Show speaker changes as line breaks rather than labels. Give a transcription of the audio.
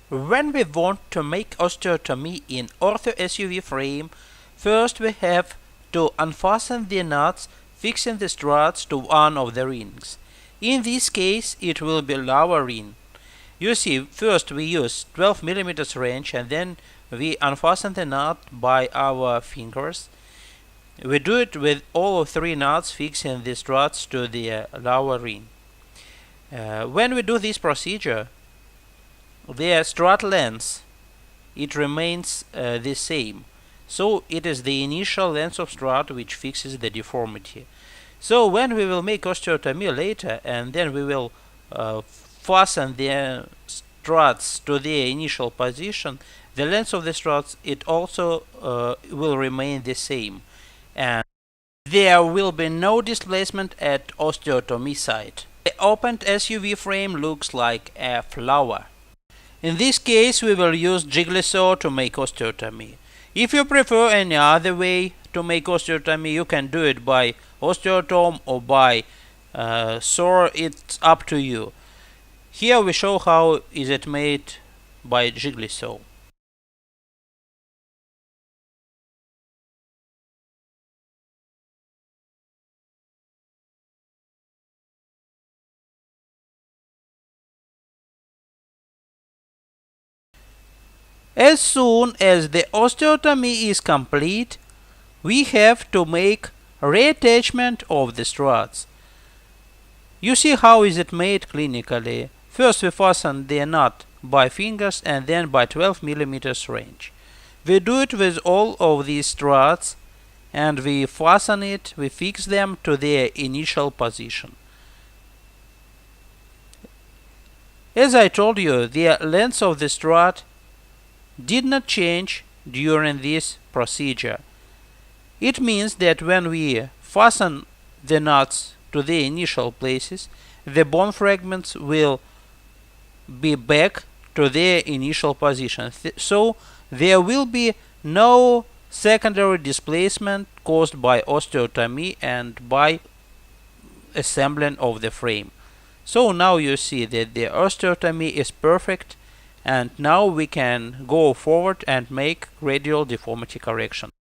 When we want to make osteotomy in Ortho-SUV frame, first we have to unfasten the nuts fixing the struts to one of the rings. In this case, it will be lower ring. You see, first we use 12 mm wrench and then we unfasten the nut by our fingers. We do it with all of 3 nuts fixing the struts to the lower ring. When we do this procedure, the strut length, it remains the same. So it is the initial length of strut which fixes the deformity. So when we will make osteotomy later and then we will fasten the struts to the initial position, the length of the struts, it also will remain the same. And there will be no displacement at osteotomy site. The opened SUV frame looks like a flower. In this case, we will use jiggly saw to make osteotomy. If you prefer any other way to make osteotomy, you can do it by osteotome or by saw. It's up to you. Here we show how is it made by jiggly saw. As soon as the osteotomy is complete, we have to make reattachment of the struts. You see how is it made clinically. First we fasten the nut by fingers and then by 12 mm wrench. We do it with all of these struts and we fasten it, we fix them to their initial position. As I told you, the length of the strut did not change during this procedure. It means that when we fasten the nuts to the initial places, the bone fragments will be back to their initial position. So there will be no secondary displacement caused by osteotomy and by assembling of the frame. So now you see that the osteotomy is perfect, and now we can go forward and make gradual deformity correction.